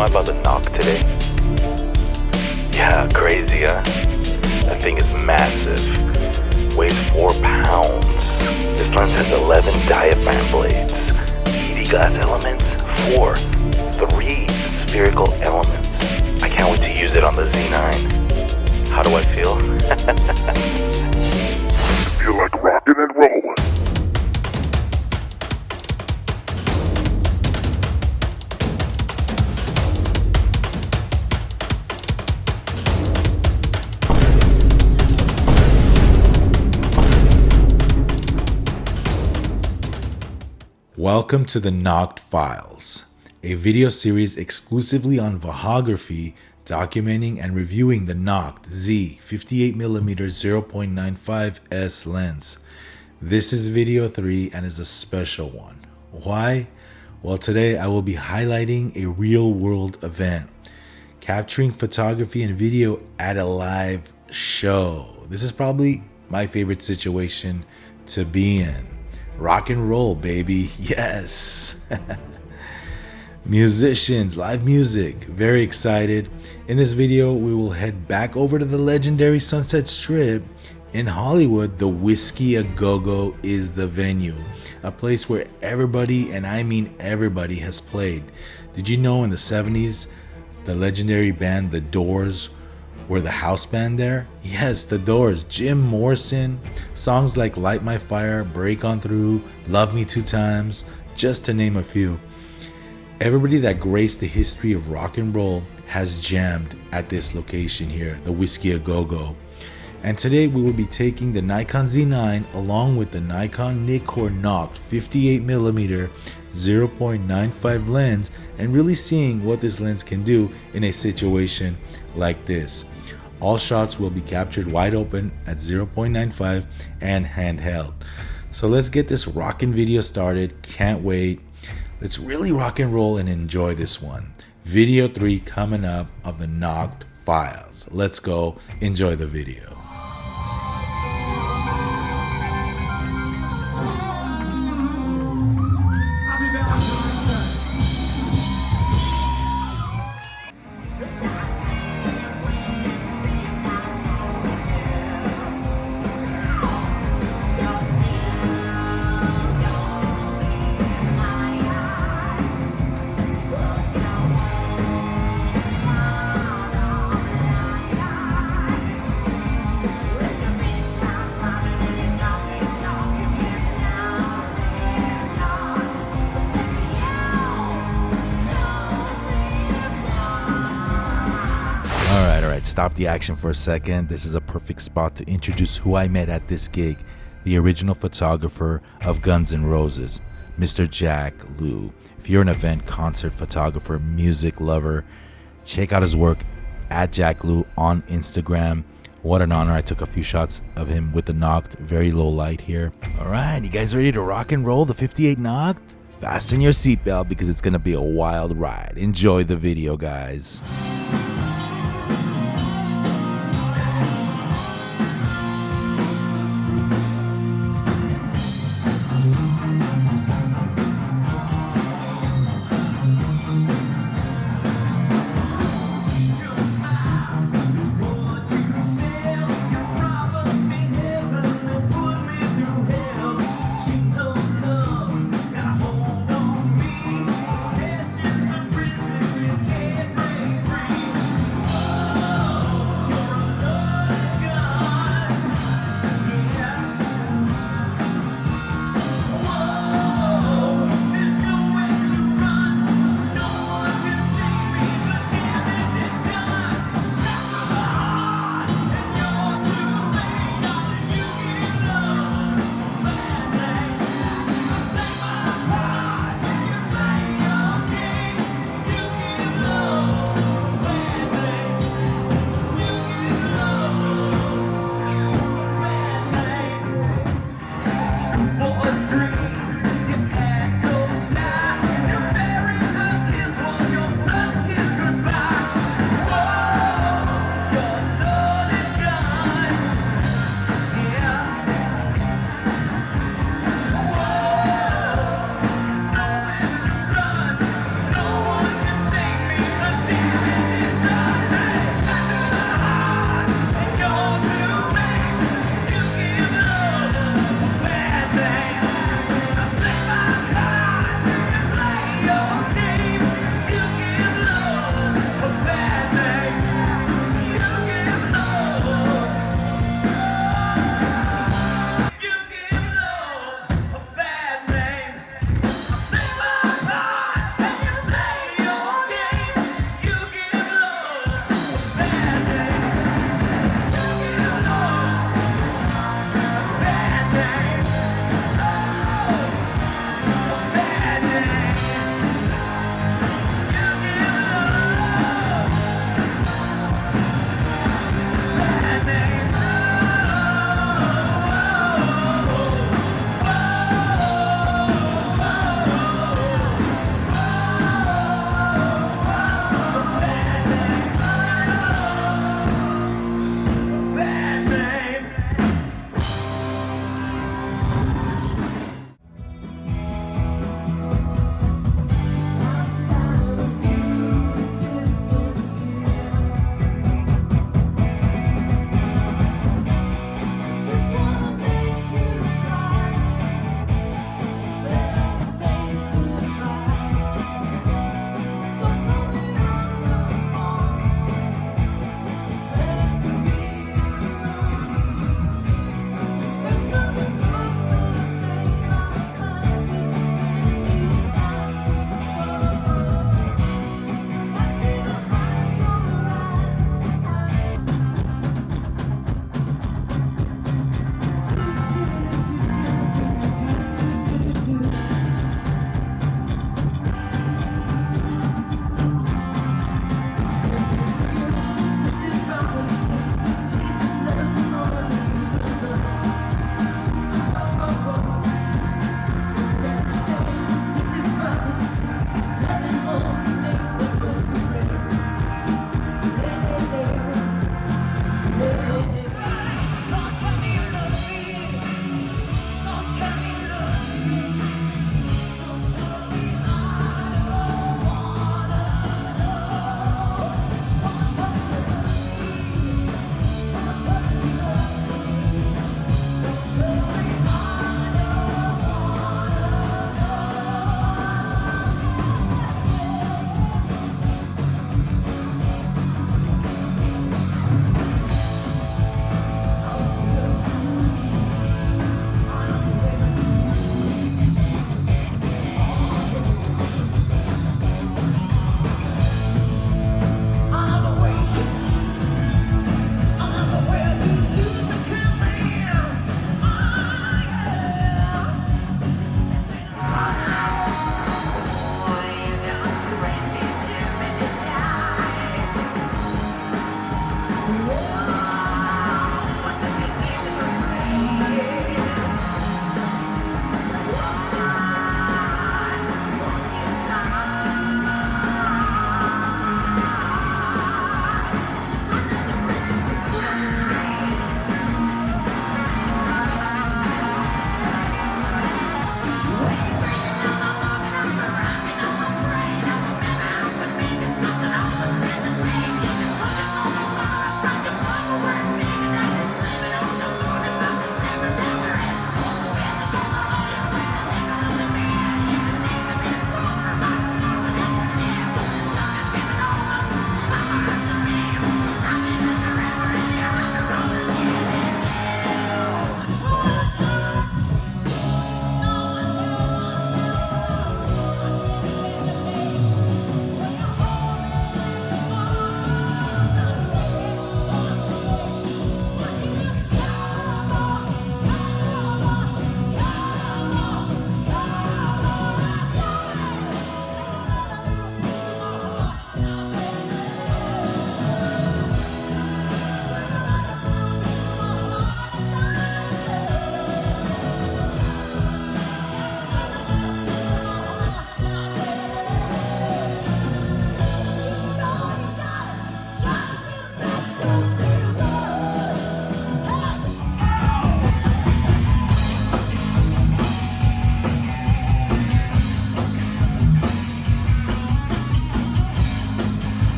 know I bought the Noct today? Yeah, crazy, huh? That thing is massive. Weighs 4 pounds. This lens has 11 diaphragm blades, 80 glass elements, 3 spherical elements. I can't wait to use it on the Z9. How do I feel? Feel like rockin' and rollin'. Welcome to the Noct Files, a video series exclusively on vloggraphy, documenting and reviewing the Noct Z 58mm 0.95 S lens. This is video 3 and is a special one. Why? Well, today I will be highlighting a real-world event, capturing photography and video at a live show. This is probably my favorite situation to be in. Rock and roll, baby. Yes. Musicians, live music. Very excited. In this video, we will head back over to the legendary Sunset Strip in Hollywood. The Whisky A Go-Go is the venue, a place where everybody, and I mean everybody, has played. Did you know in the 70s, the legendary band The Doors were the house band there? Yes, The Doors, Jim Morrison, songs like Light My Fire, Break On Through, Love Me Two Times, just to name a few. Everybody that graced the history of rock and roll has jammed at this location here, the Whisky A Go-Go. And today we will be taking the Nikon Z9 along with the Nikon NIKKOR Noct 58mm 0.95 lens and really seeing what this lens can do in a situation like this. All shots will be captured wide open at 0.95 and handheld. So let's get this rockin' video started. Can't wait. Let's really rock and roll and enjoy this one. Video 3 coming up of the Noct Files. Let's go. Enjoy the video. Stop the action for a second. This is a perfect spot to introduce who I met at this gig, the original photographer of Guns N' Roses, Mr. Jack Liu. If you're an event, concert photographer, music lover, check out his work at Jack Liu on Instagram. What an honor. I took a few shots of him with the Noct, very low light here. All right, you guys ready to rock and roll the 58 Noct? Fasten your seatbelt because it's going to be a wild ride. Enjoy the video, guys. Free.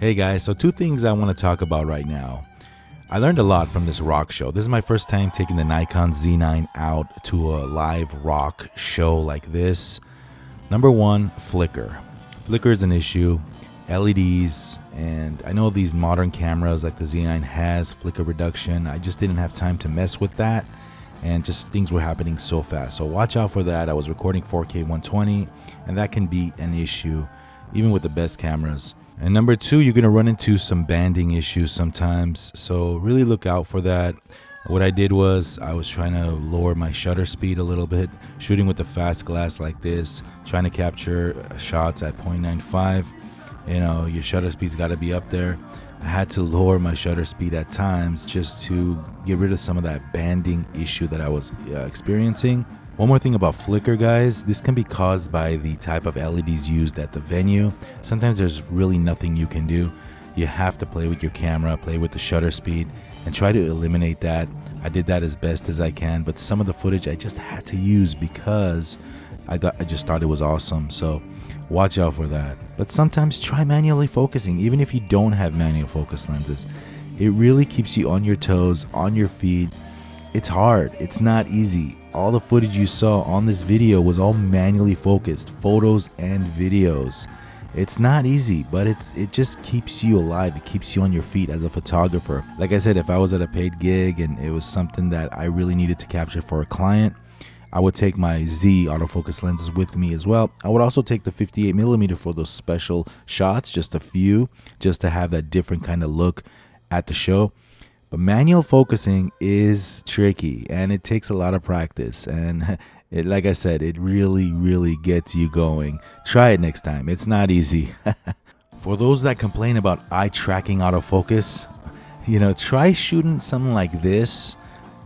Hey guys, so two things I want to talk about right now. I learned a lot from this rock show. This is my first time taking the Nikon Z9 out to a live rock show like this. Number one, flicker. Flicker is an issue. LEDs, and I know these modern cameras like the Z9 has flicker reduction. I just didn't have time to mess with that, and just things were happening so fast. So watch out for that. I was recording 4K 120, and that can be an issue even with the best cameras. And number two, you're gonna run into some banding issues sometimes, so really look out for that. What I did was I was trying to lower my shutter speed a little bit, shooting with the fast glass like this, trying to capture shots at 0.95. You know, your shutter speed's got to be up there. I had to lower my shutter speed at times just to get rid of some of that banding issue that I was experiencing. One more thing about flicker, guys, this can be caused by the type of LEDs used at the venue. Sometimes there's really nothing you can do. You have to play with your camera, play with the shutter speed, and try to eliminate that. I did that as best as I can, but some of the footage I just had to use because I just thought it was awesome. So watch out for that. But sometimes try manually focusing, even if you don't have manual focus lenses. It really keeps you on your toes, on your feet. It's hard. It's not easy. All the footage you saw on this video was all manually focused, photos and videos. It's not easy, but it just keeps you alive. It keeps you on your feet as a photographer. Like I said, if I was at a paid gig and it was something that I really needed to capture for a client, I would take my Z autofocus lenses with me as well. I would also take the 58mm for those special shots, just a few, just to have that different kind of look at the show. But manual focusing is tricky and it takes a lot of practice. And like I said, it really gets you going. Try it next time. It's not easy. For those that complain about eye tracking autofocus, try shooting something like this,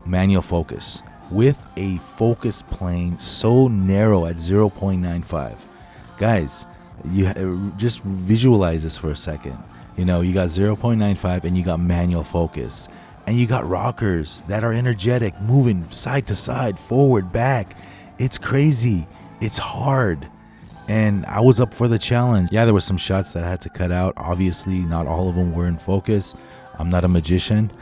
manual focus, with a focus plane so narrow at 0.95. Guys, you just visualize this for a second. You got 0.95 and you got manual focus, and you got rockers that are energetic, moving side to side, forward, back. It's crazy. It's hard. And I was up for the challenge. Yeah, there were some shots that I had to cut out. Obviously, not all of them were in focus. I'm not a magician.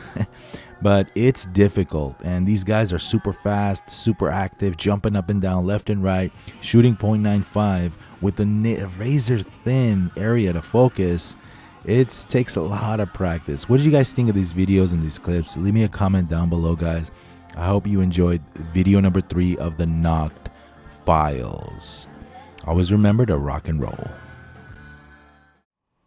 But it's difficult, and these guys are super fast, super active, jumping up and down, left and right, shooting 0.95 with a razor thin area to focus. It takes a lot of practice. What did you guys think of these videos and these clips? Leave me a comment down below, guys. I hope you enjoyed video number 3 of the Noct Files. Always remember to rock and roll.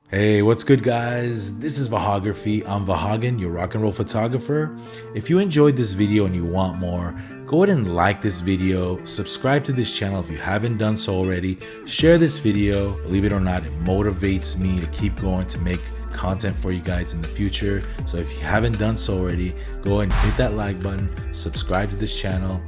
Hey, what's good, guys? This is Vahography. I'm Vahagan, your rock and roll photographer. If you enjoyed this video and you want more, go ahead and like this video, subscribe to this channel if you haven't done so already, share this video. Believe it or not, it motivates me to keep going, to make content for you guys in the future. So if you haven't done so already, go ahead and hit that like button, subscribe to this channel,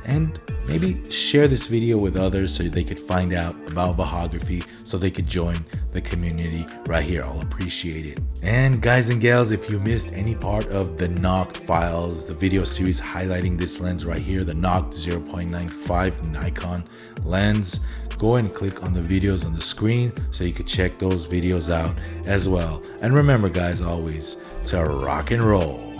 and maybe share this video with others so they could find out about Vahography, so they could join the community right here. I'll appreciate it. And guys and gals, if you missed any part of the Noct Files, the video series highlighting this lens right here, the Noct 0.95 Nikon lens, go ahead and click on the videos on the screen so you could check those videos out as well. And remember, guys, always to rock and roll.